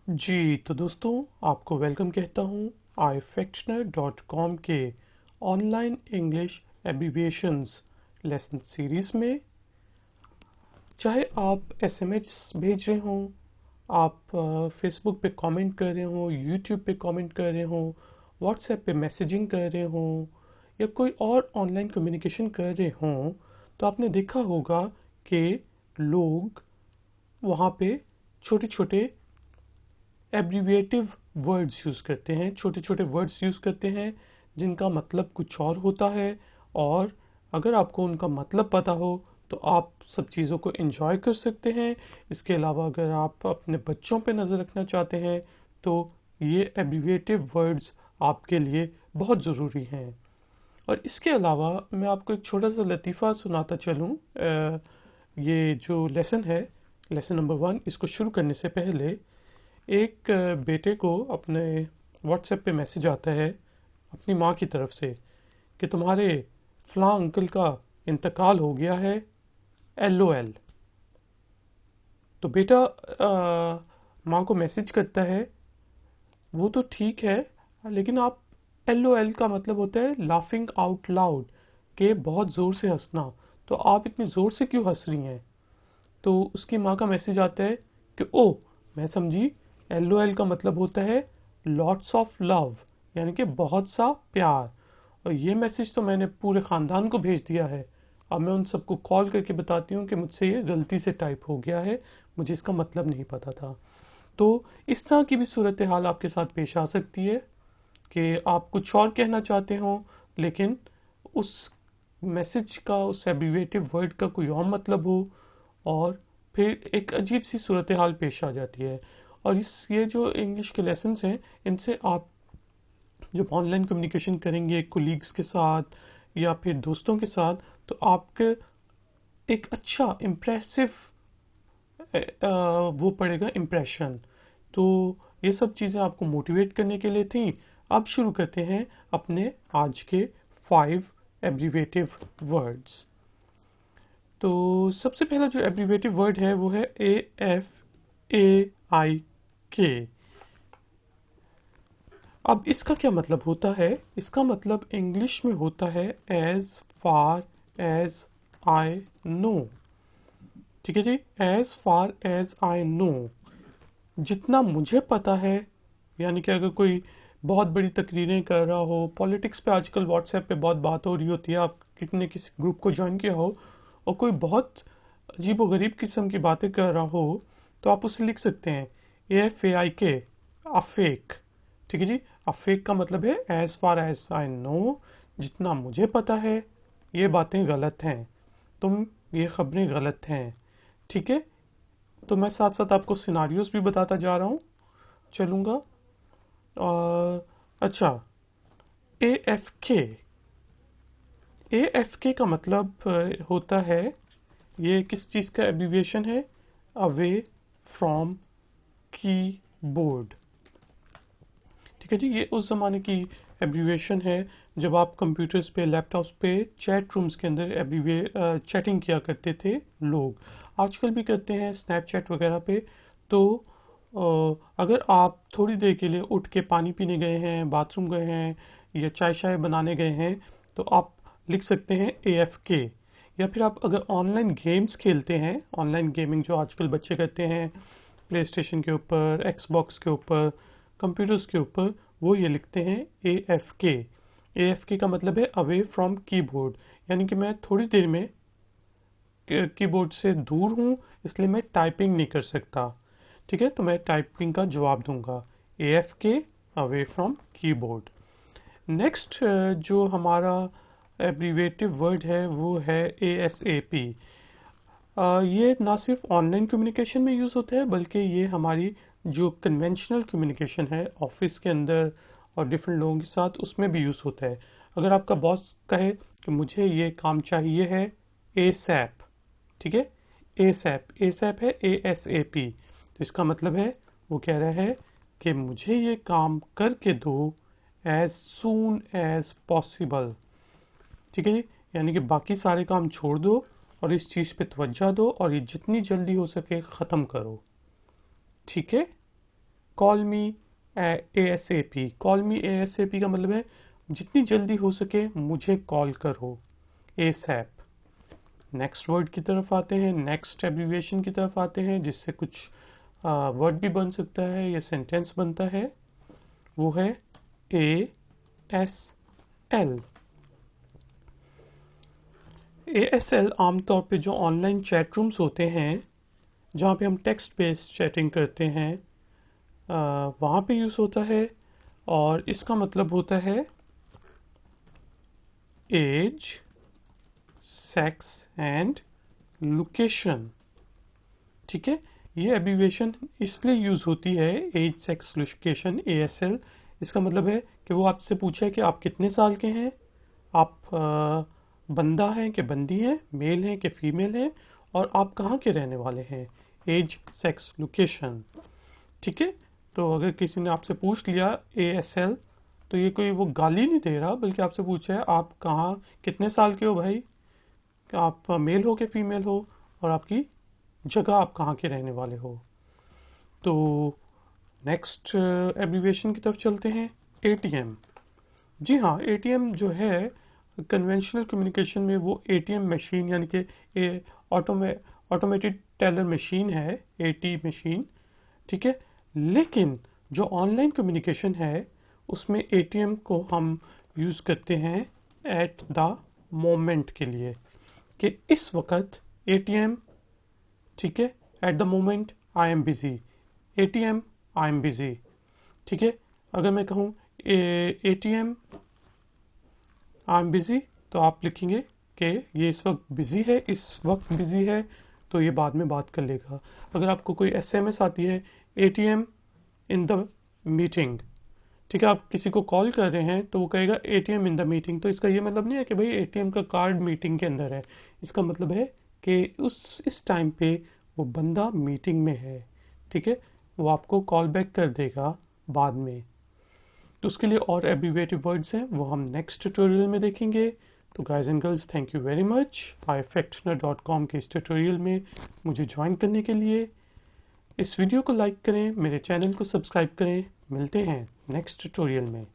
जी तो दोस्तों, आपको वेलकम कहता हूँ ifactioner.com के online English abbreviations lesson series में। चाहे आप एसएमएस भेज रहे हों, आप फेसबुक पे कमेंट कर रहे हों, यूट्यूब पे कमेंट कर रहे हों, व्हाट्सएप पे मैसेजिंग कर रहे हों या कोई और ऑनलाइन कम्युनिकेशन कर रहे हों, तो आपने देखा होगा कि लोग वहाँ पे छोटे छोटे एब्रीविएटिव वर्ड्स यूज़ करते हैं, छोटे छोटे वर्ड्स यूज़ करते हैं जिनका मतलब कुछ और होता है। और अगर आपको उनका मतलब पता हो तो आप सब चीज़ों को एंजॉय कर सकते हैं। इसके अलावा अगर आप अपने बच्चों पे नज़र रखना चाहते हैं तो ये एब्रीविएटिव वर्ड्स आपके लिए बहुत ज़रूरी हैं। और इसके अलावा मैं आपको एक छोटा सा लतीफ़ा सुनाता चलूँ। ये जो लेसन है, लेसन नंबर 1, इसको शुरू करने से पहले एक बेटे को अपने व्हाट्सएप पे मैसेज आता है अपनी माँ की तरफ से कि तुम्हारे फलां अंकल का इंतकाल हो गया है, LOL। तो बेटा माँ को मैसेज करता है, वो तो ठीक है, लेकिन आप LOL का मतलब होता है लाफिंग आउट लाउड, के बहुत ज़ोर से हंसना, तो आप इतनी ज़ोर से क्यों हंस रही हैं? तो उसकी माँ का मैसेज आता है कि ओ, मैं समझी, LOL का मतलब होता है लॉट्स ऑफ लव, यानी कि बहुत सा प्यार। और ये मैसेज तो मैंने पूरे ख़ानदान को भेज दिया है। अब मैं उन सबको कॉल करके बताती हूँ कि मुझसे ये गलती से टाइप हो गया है, मुझे इसका मतलब नहीं पता था। तो इस तरह की भी सूरत हाल आपके साथ पेश आ सकती है कि आप कुछ और कहना चाहते हो, लेकिन उस मैसेज का, उस एब्रीवेटिव वर्ड का कोई और मतलब हो, और फिर एक अजीब सी सूरत हाल पेश आ जाती है। और ये जो इंग्लिश के लेसन्स हैं, इनसे आप जब ऑनलाइन कम्युनिकेशन करेंगे कोलीग्स के साथ या फिर दोस्तों के साथ, तो आपके एक अच्छा इम्प्रेसिव वो पड़ेगा इम्प्रेशन। तो ये सब चीज़ें आपको मोटिवेट करने के लिए थी। अब शुरू करते हैं अपने आज के 5 एब्रीवेटिव वर्ड्स। तो सबसे पहला जो एब्रीवेटिव वर्ड है वो है AFAIK। अब इसका क्या मतलब होता है? इसका मतलब इंग्लिश में होता है as far as I know. ठीक है जी, as far as I know, जितना मुझे पता है। यानी कि अगर कोई बहुत बड़ी तकरीरें कर रहा हो, पॉलिटिक्स पे आजकल व्हाट्सएप पे बहुत बात हो रही होती है, आप कितने किसी ग्रुप को ज्वाइन किया हो और कोई बहुत अजीब व गरीब किस्म की बातें कर रहा हो, तो आप उसे लिख सकते हैं AFAIK, अफेक। ठीक है जी, अफेक का मतलब है as far as I know, जितना मुझे पता है ये बातें गलत हैं, तुम ये खबरें गलत हैं। ठीक है, तो मैं साथ साथ आपको सिनारियोस भी बताता जा रहा हूँ, चलूँगा। अच्छा, AFK, AFK का मतलब होता है, ये किस चीज़ का एब्रीविएशन है? Away from keyboard. ठीक है जी, ये उस ज़माने की एब्रीविएशन है जब आप कंप्यूटर्स पे, लैपटॉप्स पे, चैट रूम्स के अंदर चैटिंग किया करते थे लोग। आजकल भी करते हैं स्नैपचैट वगैरह पे। तो अगर आप थोड़ी देर के लिए उठ के पानी पीने गए हैं, बाथरूम गए हैं या चाय शाय बनाने गए हैं, तो आप लिख सकते हैं AFK। या फिर आप अगर ऑनलाइन गेम्स खेलते हैं, ऑनलाइन गेमिंग जो आजकल बच्चे करते हैं प्ले स्टेशन के ऊपर, एक्सबॉक्स के ऊपर, कंप्यूटर्स के ऊपर, वो ये लिखते हैं AFK। AFK का मतलब है अवे फ्रॉम कीबोर्ड, यानी कि मैं थोड़ी देर में कीबोर्ड से दूर हूँ, इसलिए मैं टाइपिंग नहीं कर सकता। ठीक है, तो मैं टाइपिंग का जवाब दूंगा AFK, away from keyboard. Next जो हमारा एब्रीवेटिव वर्ड है वो है ASAP। ये ना सिर्फ ऑनलाइन कम्युनिकेशन में यूज़ होता है, बल्कि ये हमारी जो कन्वेंशनल कम्युनिकेशन है ऑफिस के अंदर और डिफरेंट लोगों के साथ, उसमें भी यूज़ होता है। अगर आपका बॉस कहे कि मुझे ये काम चाहिए है ASAP, ठीक है, ASAP है ASAP, तो इसका मतलब है वो कह रहा है कि मुझे ये काम करके दो एज सून एज पॉसिबल। ठीक है जी, यानी कि बाकी सारे काम छोड़ दो और इस चीज़ पे तवज्जो दो और ये जितनी जल्दी हो सके ख़त्म करो। ठीक है, कॉल मी ASAP। कॉल मी ASAP का मतलब है जितनी जल्दी हो सके मुझे कॉल करो, ASAP। नेक्स्ट वर्ड की तरफ आते हैं, नेक्स्ट एब्रीविएशन की तरफ आते हैं, जिससे कुछ वर्ड भी बन सकता है या सेंटेंस बनता है। वो है ASL। ASL आमतौर पे जो ऑनलाइन चैट रूम्स होते हैं जहाँ पे हम टेक्स्ट बेस्ड चैटिंग करते हैं वहाँ पे यूज़ होता है, और इसका मतलब होता है एज, सेक्स एंड लोकेशन। ठीक है, ये एब्रीविएशन इसलिए यूज होती है, एज, सेक्स, लोकेशन, ASL। इसका मतलब है कि वो आपसे पूछे कि आप कितने साल के हैं, आप बंदा हैं कि बंदी हैं, मेल हैं कि फीमेल हैं, और आप कहाँ के रहने वाले हैं, एज, सेक्स, लोकेशन। ठीक है, तो अगर किसी ने आपसे पूछ लिया ASL तो ये कोई वो गाली नहीं दे रहा, बल्कि आपसे पूछा है आप कहाँ कितने साल के हो भाई, कि आप मेल हो कि फीमेल हो, और आपकी जगह आप कहाँ के रहने वाले हो। तो नेक्स्ट एब्रीविएशन की तरफ चलते हैं, ATM। जी हाँ, ATM जो है कन्वेंशनल कम्युनिकेशन में वो ATM मशीन यानी कि ऑटोमेटेड टेलर मशीन है, AT मशीन। ठीक है, लेकिन जो ऑनलाइन कम्युनिकेशन है उसमें ATM को हम यूज़ करते हैं एट द मोमेंट के लिए, कि इस वक्त ATM, ठीक है, at the moment I am busy, ATM I am busy. ठीक है, अगर मैं कहूँ ATM आई एम बिजी तो आप लिखेंगे कि ये इस वक्त बिजी है, इस वक्त बिजी है, तो ये बाद में बात कर लेगा। अगर आपको कोई SMS आती है ATM इन द मीटिंग, ठीक है, आप किसी को कॉल कर रहे हैं तो वो कहेगा ATM इन द मीटिंग, तो इसका ये मतलब नहीं है कि भाई ATM का कार्ड मीटिंग के अंदर है। इसका मतलब है कि इस टाइम पे वो बंदा मीटिंग में है। ठीक है, वो आपको कॉल बैक कर देगा बाद में। तो उसके लिए और एब्रीवेटिव वर्ड्स हैं वो हम नेक्स्ट ट्यूटोरियल में देखेंगे। तो guys and girls, thank you very much iFactioner.com के इस ट्यूटोरियल में मुझे ज्वाइन करने के लिए। इस वीडियो को लाइक करें, मेरे चैनल को सब्सक्राइब करें। मिलते हैं नेक्स्ट ट्यूटोरियल में।